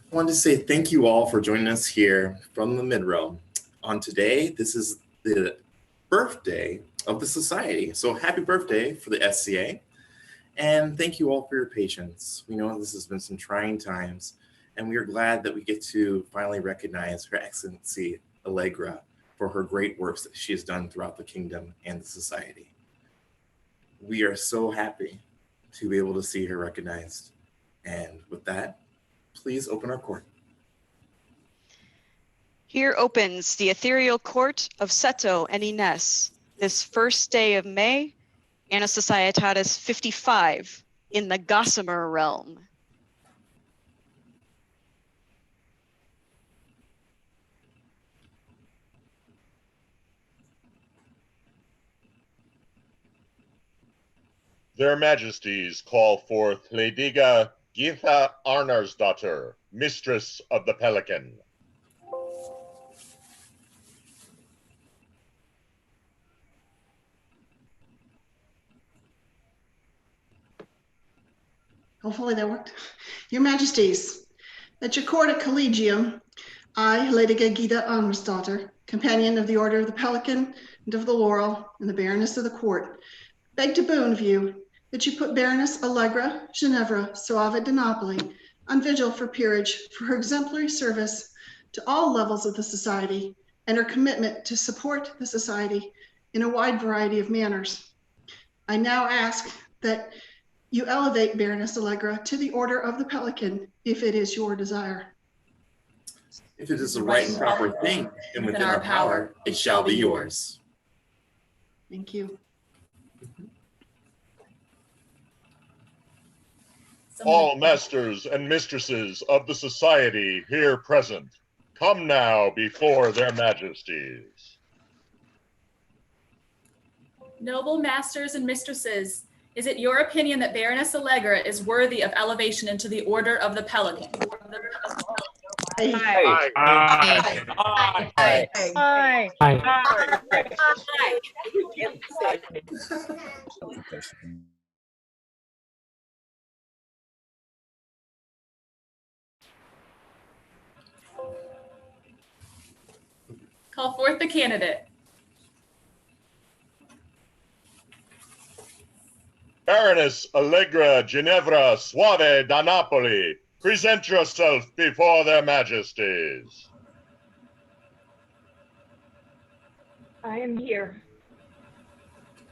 I wanted to say thank you all for joining us here from the mid-realm. On today, this is the birthday of the society. So happy birthday for the SCA. And thank you all for your patience. We know this has been some trying times, and we are glad that we get to finally recognize Her Excellency Allegra for her great works that she has done throughout the kingdom and the society. We are so happy to be able to see her recognized. And with that, please open our court. Here opens the ethereal court of Seto and Ines, this first day of May, Anna Societatis 55 in the Gossamer realm. Their Majesties call forth Lediga Githa Arnarsdottir, Mistress of the Pelican. Hopefully that worked. Your Majesties, at your court at Collegium, I, Lediga Gita Arnarsdottir, companion of the Order of the Pelican and of the Laurel, and the Baroness of the Court, beg to boon of you that you put Baroness Allegra Ginevra Soave de Napoli on vigil for peerage for her exemplary service to all levels of the society and her commitment to support the society in a wide variety of manners. I now ask that you elevate Baroness Allegra to the Order of the Pelican if it is your desire. If it is the right and proper thing and within our power, it shall be yours. Thank you. All masters and mistresses of the society here present, come now before their majesties. Noble masters and mistresses, is it your opinion that Baroness Allegra is worthy of elevation into the Order of the Pelican? Aye. Aye. Aye. Aye. Aye. Call forth the candidate. Baroness Allegra Ginevra Soave da Napoli, present yourself before their majesties. I am here.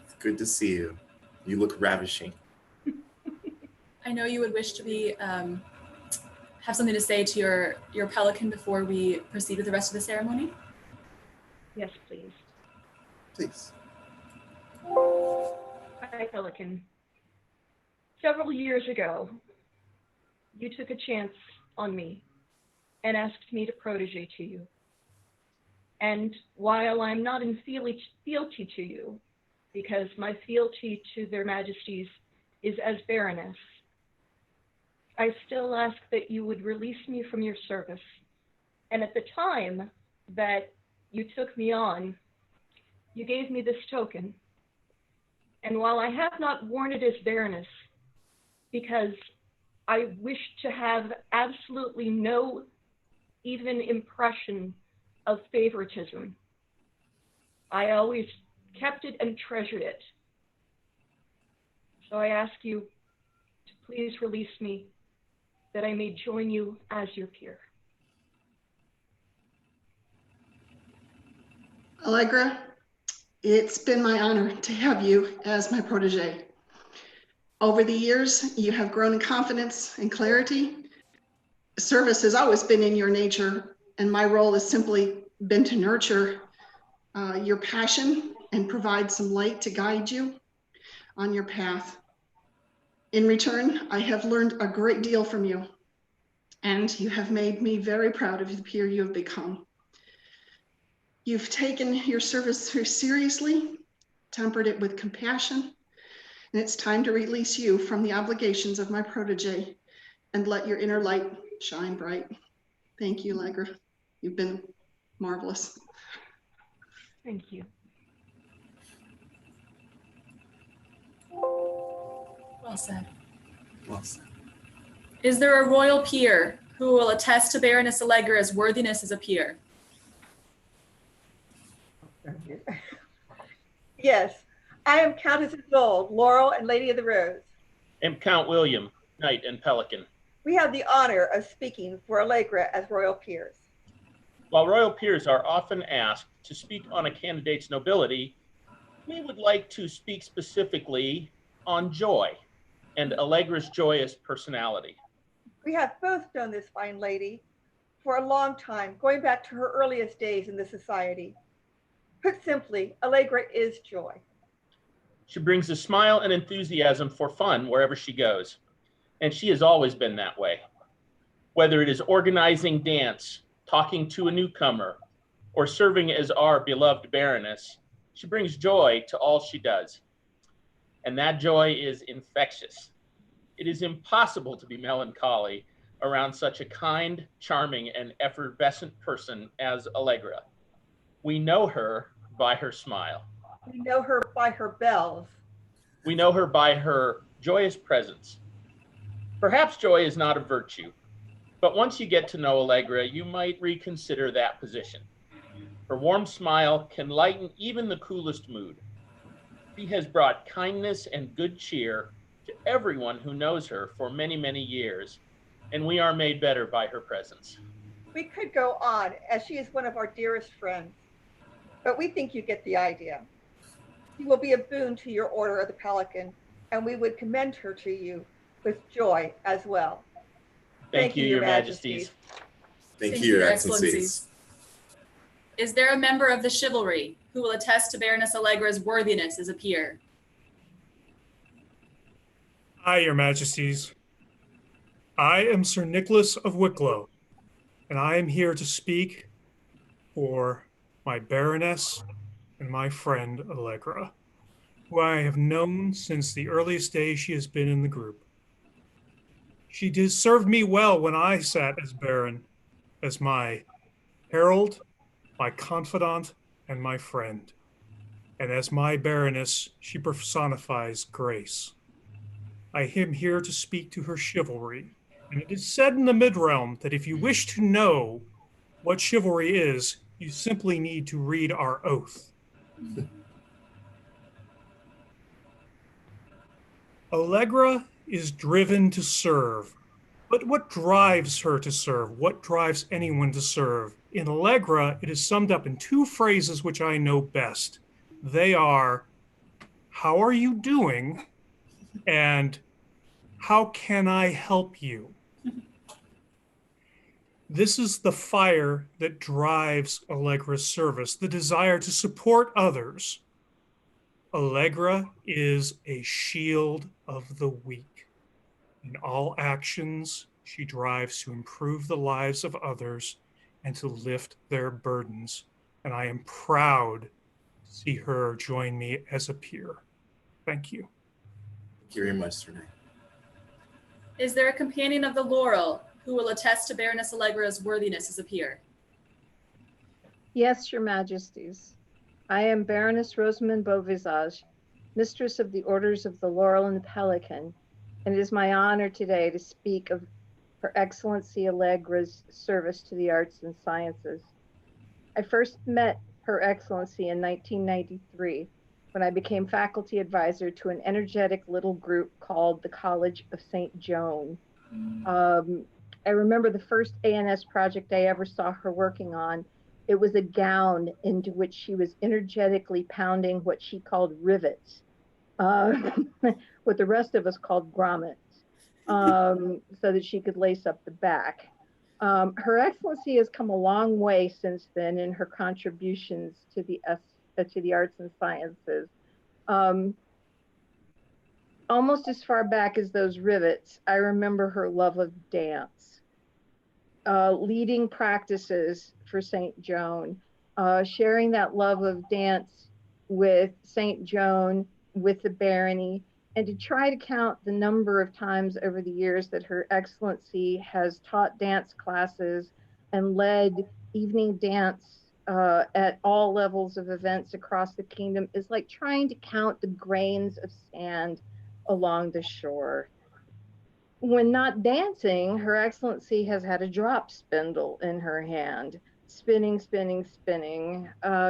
It's good to see you. You look ravishing. I know you would wish to be have something to say to your pelican before we proceed with the rest of the ceremony. Yes, please. Please. Hi, Pelican. Several years ago, you took a chance on me and asked me to protege to you. And while I'm not in fealty to you, because my fealty to their majesties is as Baroness, I still ask that you would release me from your service. And at the time that you took me on, you gave me this token. And while I have not worn it as Baroness, because I wish to have absolutely no even impression of favoritism, I always kept it and treasured it. So I ask you to please release me, that I may join you as your peer. Allegra, it's been my honor to have you as my protege. Over the years, you have grown in confidence and clarity. Service has always been in your nature, and my role has simply been to nurture your passion and provide some light to guide you on your path. In return, I have learned a great deal from you, and you have made me very proud of the peer you have become. You've taken your service very seriously, tempered it with compassion, and it's time to release you from the obligations of my protege and let your inner light shine bright. Thank you, Allegra. You've been marvelous. Thank you. Well said. Well said. Is there a royal peer who will attest to Baroness Allegra's worthiness as a peer. Yes, I am Countess Isolde, Laurel and Lady of the Rose. Am Count William, Knight and Pelican. We have the honor of speaking for Allegra as royal peers. While royal peers are often asked to speak on a candidate's nobility, we would like to speak specifically on joy and Allegra's joyous personality. We have both known this fine lady for a long time, going back to her earliest days in the society. Put simply, Allegra is joy. She brings a smile and enthusiasm for fun wherever she goes, and she has always been that way. Whether it is organizing dance, talking to a newcomer, or serving as our beloved Baroness, she brings joy to all she does. And that joy is infectious. It is impossible to be melancholy around such a kind, charming, and effervescent person as Allegra. We know her by her smile. We know her by her bells. We know her by her joyous presence. Perhaps joy is not a virtue, but once you get to know Allegra, you might reconsider that position. Her warm smile can lighten even the coolest mood. She has brought kindness and good cheer to everyone who knows her for many, many years, and we are made better by her presence. We could go on, as she is one of our dearest friends, but we think you get the idea. She will be a boon to your Order of the Pelican, and we would commend her to you with joy as well. Thank you, Your Majesties. Thank you, Your Excellencies. Is there a member of the chivalry who will attest to Baroness Allegra's worthiness as a peer? Aye, Your Majesties. I am Sir Nicholas of Wicklow, and I am here to speak for my Baroness and my friend Allegra, who I have known since the earliest day she has been in the group. She did serve me well when I sat as Baron, as my herald, my confidant, and my friend. And as my Baroness, she personifies grace. I am here to speak to her chivalry, and it is said in the Midrealm that if you wish to know what chivalry is, you simply need to read our oath. Allegra is driven to serve. But what drives her to serve? What drives anyone to serve? In Allegra, it is summed up in two phrases which I know best. They are, how are you doing? And how can I help you? This is the fire that drives Allegra's service, the desire to support others. Allegra is a shield of the weak. In all actions, she drives to improve the lives of others and to lift their burdens. And I am proud to see her join me as a peer. Thank you. Thank you very much, Sir Knight. Is there a companion of the Laurel who will attest to Baroness Allegra's worthiness as a peer? Yes, Your Majesties. I am Baroness Rosamond Beauvisage, Mistress of the Orders of the Laurel and the Pelican, and it is my honor today to speak of Her Excellency Allegra's service to the arts and sciences. I first met Her Excellency in 1993 when I became faculty advisor to an energetic little group called the College of St. Joan. I remember the first ANS project I ever saw her working on. It was a gown into which she was energetically pounding what she called rivets, what the rest of us called grommets, so that she could lace up the back. Her Excellency has come a long way since then in her contributions to the arts and sciences. Almost as far back as those rivets, I remember her love of dance, leading practices for St. Joan, sharing that love of dance with St. Joan, with the barony, and to try to count the number of times over the years that Her Excellency has taught dance classes and led evening dance at all levels of events across the kingdom is like trying to count the grains of sand along the shore. When not dancing, Her Excellency has had a drop spindle in her hand, spinning, spinning, spinning.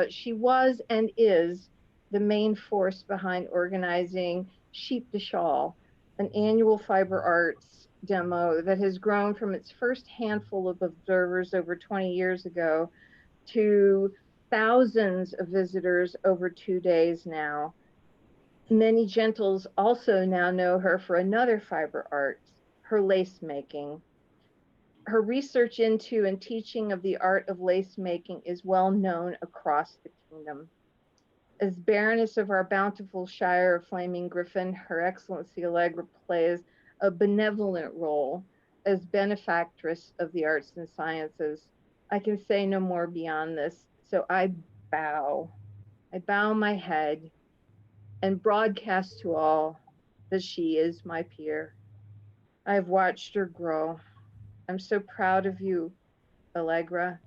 She was and is the main force behind organizing Sheep de Shawl, an annual fiber arts demo that has grown from its first handful of observers over 20 years ago to thousands of visitors over 2 days now. Many gentles also now know her for another fiber art, her lace making. Her research into and teaching of the art of lace making is well known across the kingdom. As Baroness of our bountiful Shire of Flaming Gryphon, Her Excellency Allegra plays a benevolent role as benefactress of the arts and sciences. I can say no more beyond this, so I bow. I bow my head and broadcast to all that she is my peer. I have watched her grow. I'm so proud of you, Allegra,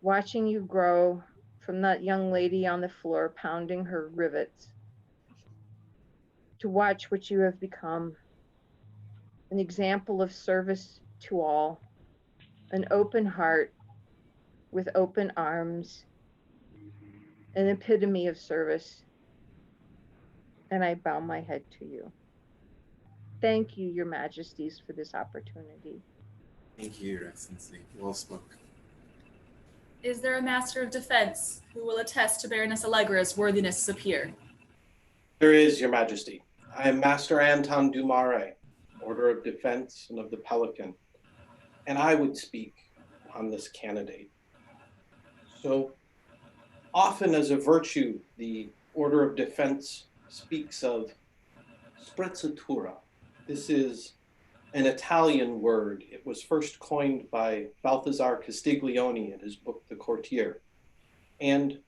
watching you grow from that young lady on the floor pounding her rivets to watch what you have become, an example of service to all, an open heart with open arms, an epitome of service. And I bow my head to you. Thank you, Your Majesties, for this opportunity. Thank you, Your Excellency. Well spoken. Is there a Master of Defense who will attest to Baroness Allegra's worthiness as a peer? There is, Your Majesty. I am Master Anton Dumare, Order of Defense and of the Pelican, and I would speak on this candidate. So often as a virtue, the Order of Defense speaks of sprezzatura. This is an Italian word. It was first coined by Balthazar Castiglione in his book, The Courtier. And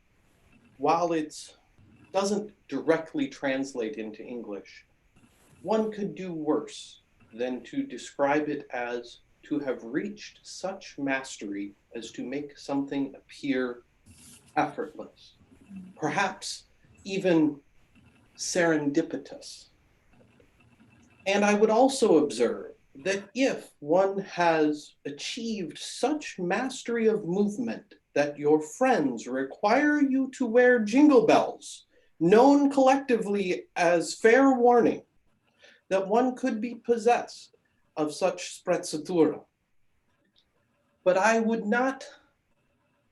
while it doesn't directly translate into English, one could do worse than to describe it as to have reached such mastery as to make something appear effortless, perhaps even serendipitous. And I would also observe that if one has achieved such mastery of movement that your friends require you to wear jingle bells, known collectively as fair warning, that one could be possessed of such sprezzatura. But I would not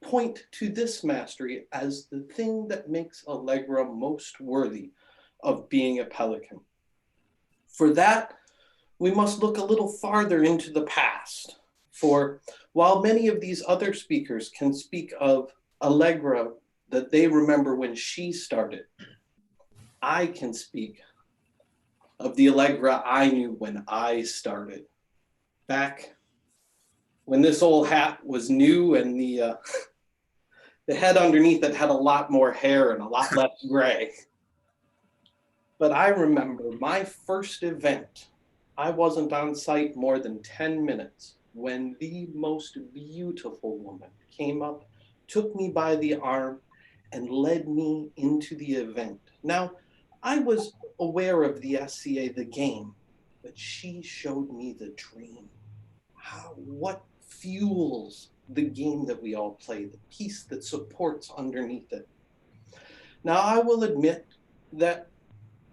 point to this mastery as the thing that makes Allegra most worthy of being a Pelican. For that, we must look a little farther into the past. For while many of these other speakers can speak of Allegra that they remember when she started, I can speak of the Allegra I knew when I started. Back when this old hat was new and the head underneath it had a lot more hair and a lot less gray. But I remember my first event. I wasn't on site more than 10 minutes when the most beautiful woman came up, took me by the arm, and led me into the event. Now, I was aware of the SCA, the game, but she showed me the dream. What fuels the game that we all play, the piece that supports underneath it. Now, I will admit that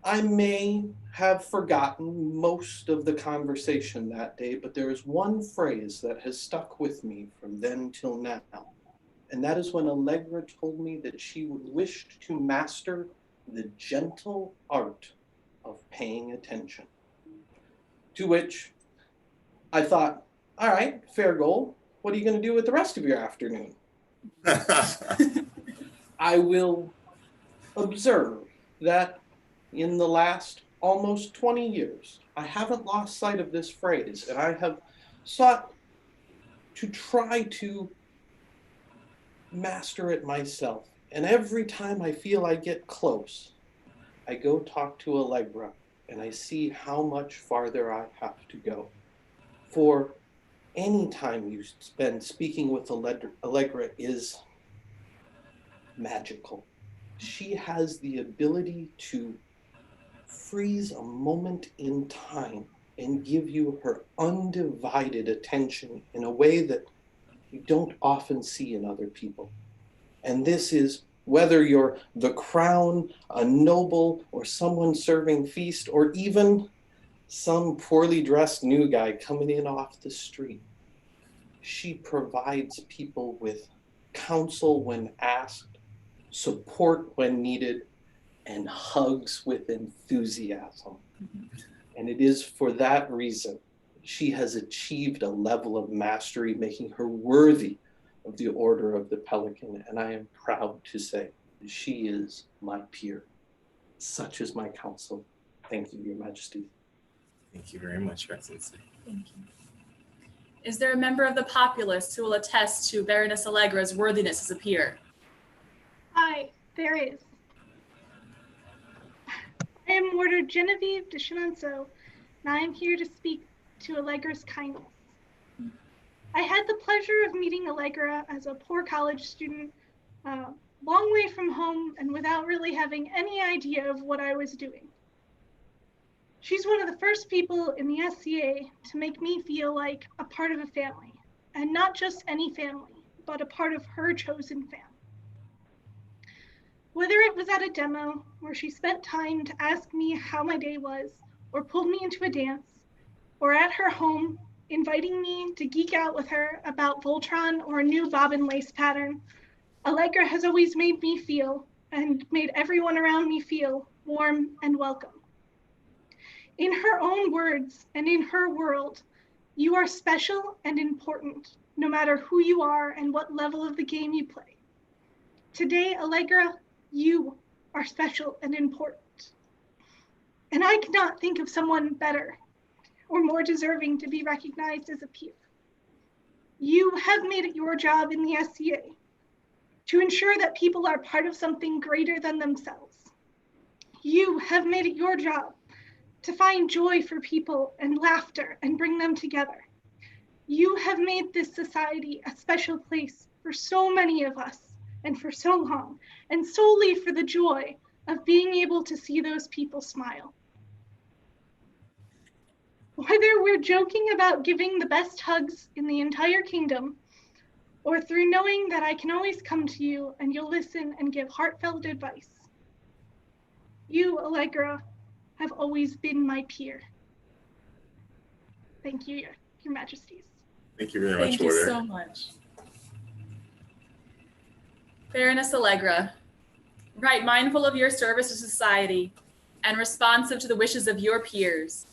I may have forgotten most of the conversation that day, but there is one phrase that has stuck with me from then till now. And that is when Allegra told me that she wished to master the gentle art of paying attention. To which I thought, all right, fair goal. What are you going to do with the rest of your afternoon? I will observe that in the last almost 20 years, I haven't lost sight of this phrase, and I have sought to try to master it myself. And every time I feel I get close, I go talk to Allegra, and I see how much farther I have to go. For any time you spend speaking with Allegra is magical. She has the ability to freeze a moment in time and give you her undivided attention in a way that you don't often see in other people. And this is whether you're the crown, a noble, or someone serving feast, or even some poorly dressed new guy coming in off the street. She provides people with counsel when asked, support when needed, and hugs with enthusiasm. And it is for that reason she has achieved a level of mastery, making her worthy of the Order of the Pelican. And I am proud to say she is my peer. Such is my counsel. Thank you, Your Majesty. Thank you very much, Your Excellency. Thank you. Is there a member of the populace who will attest to Baroness Allegra's worthiness as a peer? Hi, there is. I am Warder Genevieve de Chenonceau, and I am here to speak to Allegra's kindness. I had the pleasure of meeting Allegra as a poor college student, long way from home and without really having any idea of what I was doing. She's one of the first people in the SCA to make me feel like a part of a family, and not just any family, but a part of her chosen family. Whether it was at a demo where she spent time to ask me how my day was, or pulled me into a dance, or at her home, inviting me to geek out with her about Voltron or a new bobbin lace pattern, Allegra has always made me feel, and made everyone around me feel, warm and welcome. In her own words and in her world, you are special and important, no matter who you are and what level of the game you play. Today, Allegra, you are special and important. And I cannot think of someone better or more deserving to be recognized as a peer. You have made it your job in the SCA to ensure that people are part of something greater than themselves. You have made it your job to find joy for people and laughter and bring them together. You have made this society a special place for so many of us and for so long, and solely for the joy of being able to see those people smile. Whether we're joking about giving the best hugs in the entire kingdom, or through knowing that I can always come to you and you'll listen and give heartfelt advice, you, Allegra, have always been my peer. Thank you, Your Majesties. Thank you very much, Thank you Warder. so much. Baroness Allegra, right mindful of your service to society and responsive to the wishes of your peers,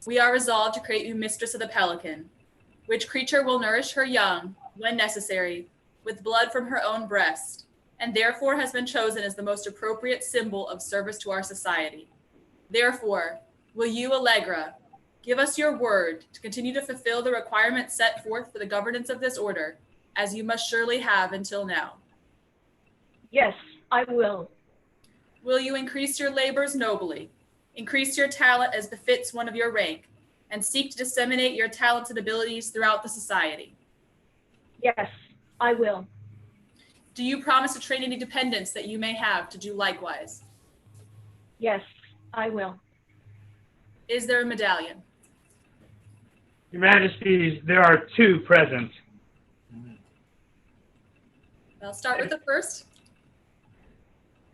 we are resolved to create you Mistress of the Pelican, which creature will nourish her young, when necessary, with blood from her own breast, and therefore has been chosen as the most appropriate symbol of service to our society. Therefore, will you, Allegra, give us your word to continue to fulfill the requirements set forth for the governance of this order, as you must surely have until now? Yes, I will. Will you increase your labors nobly, increase your talent as befits one of your rank, and seek to disseminate your talents and abilities throughout the society? Yes, I will. Do you promise to train any dependents that you may have to do likewise? Yes, I will. Is there a medallion? Your Majesties, there are two present. I'll start with the first.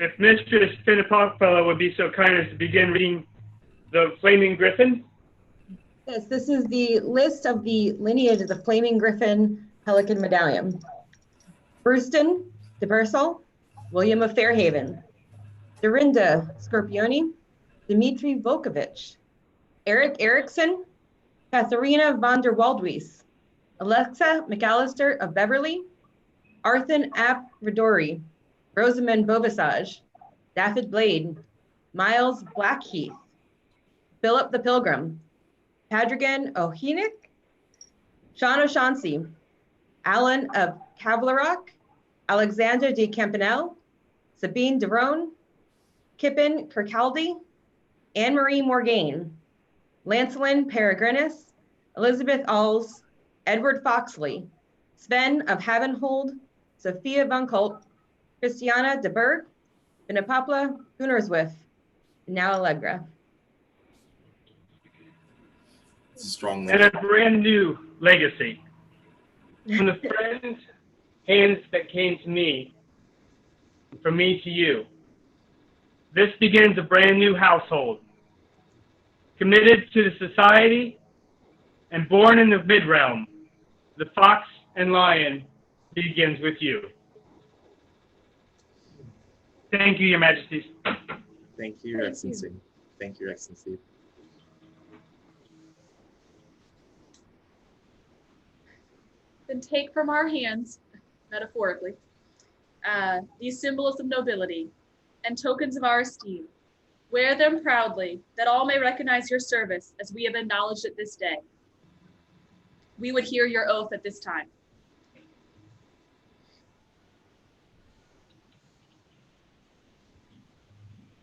If Mistress Finapopella would be so kind as to begin reading the Flaming Gryphon. Yes, this is the list of the lineage of the Flaming Gryphon Pelican Medallion. Brewston de Bersel, William of Fairhaven, Dorinda Scorpioni, Dmitry Volkovich, Eric Erickson, Katharina von der Waldwies, Alexa McAllister of Beverly, Arthur Ap Redori, Rosamond Beauvisage, Daffyd Blade, Miles Blackheath, Philip the Pilgrim, Padragan O'Heenick, Sean O'Shaughnessy, Alan of Cavlarock, Alexander de Campanelle, Sabine Derone, Kippen Kirkcaldy, Anne-Marie Morgaine, Lancelin Peregrinus, Elizabeth Alls, Edward Foxley, Sven of Havenhold, Sophia von Colt, Christiana de Berg, Finapopla Gunnerswith, and now Allegra. It's a strong and name. a brand new legacy. From the friends' hands that came to me, and from me to you. This begins a brand new household, committed to the society and born in the mid-realm. The fox and lion begins with you. Thank you, Your Majesties. Thank you, Your Excellency. Thank you, Your Excellency. Then take from our hands, metaphorically, these symbols of nobility and tokens of our esteem. Wear them proudly, that all may recognize your service as we have acknowledged it this day. We would hear your oath at this time.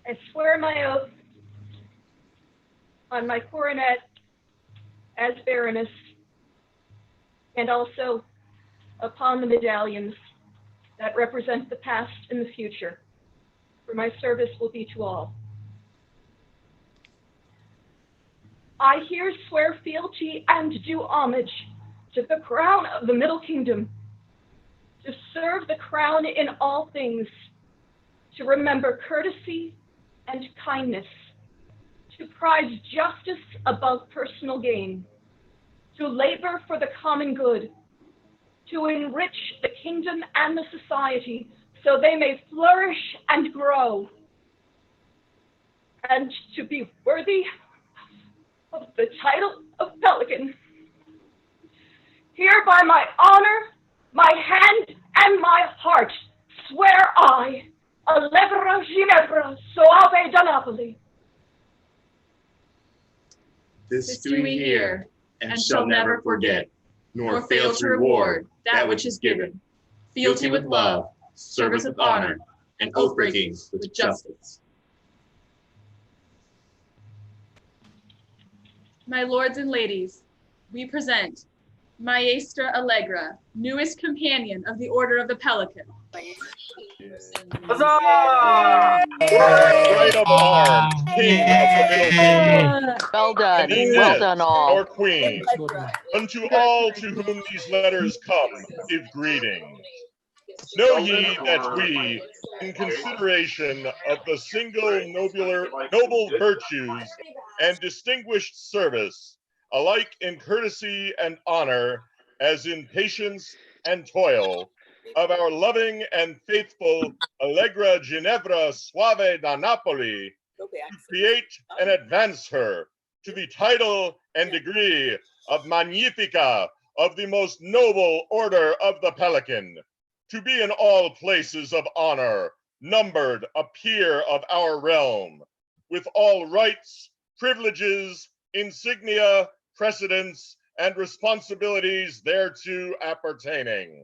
I swear my oath on my coronet as Baroness, and also upon the medallions that represent the past and the future, for my service will be to all. I here swear fealty and do homage to the crown of the Middle Kingdom, to serve the crown in all things, to remember courtesy and kindness, to prize justice above personal gain, to labor for the common good, to enrich the kingdom and the society so they may flourish and grow, and to be worthy of the title of Pelican. Here by my honor, my hand, and my heart swear I, Allegra, Ginevra, Soave da Napoli. This do we hear, and shall never forget, nor fail to reward that which is given. Fealty with love, service with honor, and oath-breaking with justice. My lords and ladies, we present Maestra Allegra, newest companion of the Order of the Pelican. Huzzah! Right of arms, king of the Middle Kingdom. Well done. And Inez, Well done, all. our queen. Unto all to whom these letters come, give greeting. Know ye that we, in consideration of the single noble virtues and distinguished service, alike in courtesy and honor, as in patience and toil, of our loving and faithful Allegra Ginevra Soave da Napoli, to create and advance her to the title and degree of Magnifica of the most noble order of the Pelican, to be in all places of honor, numbered a peer of our realm, with all rights, privileges, insignia, precedence, and responsibilities thereto appertaining.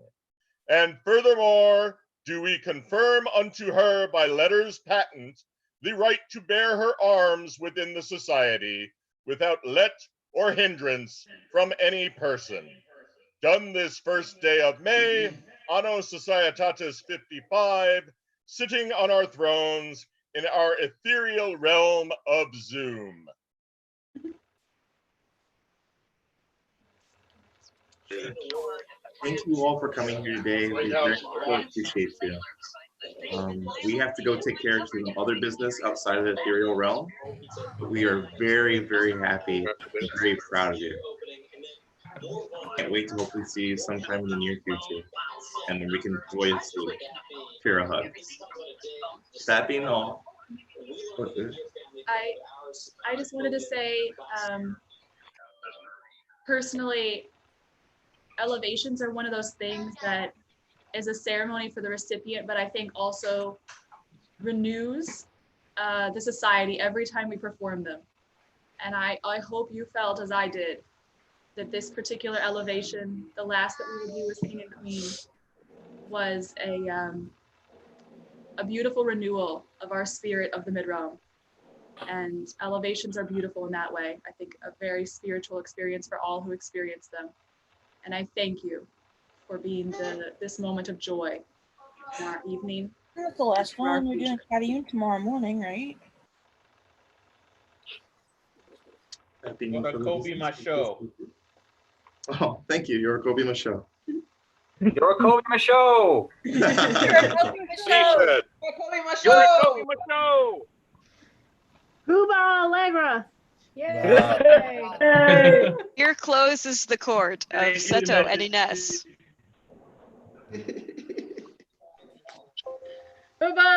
And furthermore, do we confirm unto her by letters patent the right to bear her arms within the society, without let or hindrance from any person. Done this first day of May, Anno Societatis 55, sitting on our thrones in our ethereal realm of Zoom. Thank you all for coming here today. We very much appreciate you. We have to go take care of some other business outside of the ethereal realm, but we are very, very happy and very proud of you. Can't wait to hopefully see you sometime in the near future, and then we can joyously share a hug. That being all, I just wanted to say, personally, elevations are one of those things that is a ceremony for the recipient, but I think also renews the society every time we perform them. And I hope you felt, as I did, that this particular elevation, the last that we would do as king and queen, was a beautiful renewal of our spirit of the mid-realm. And elevations are beautiful in that way. I think a very spiritual experience for all who experience them. And I thank you for being this moment of joy in our evening. That's the last one. We're doing Carrying tomorrow morning, right? Yorokobi Masho. Oh, thank you, Yorokobi Masho. Yorokobi Masho. Yorokobi Masho. Cuba Allegra. Yay! Here closes the court of Seto and Ines. Bye-bye.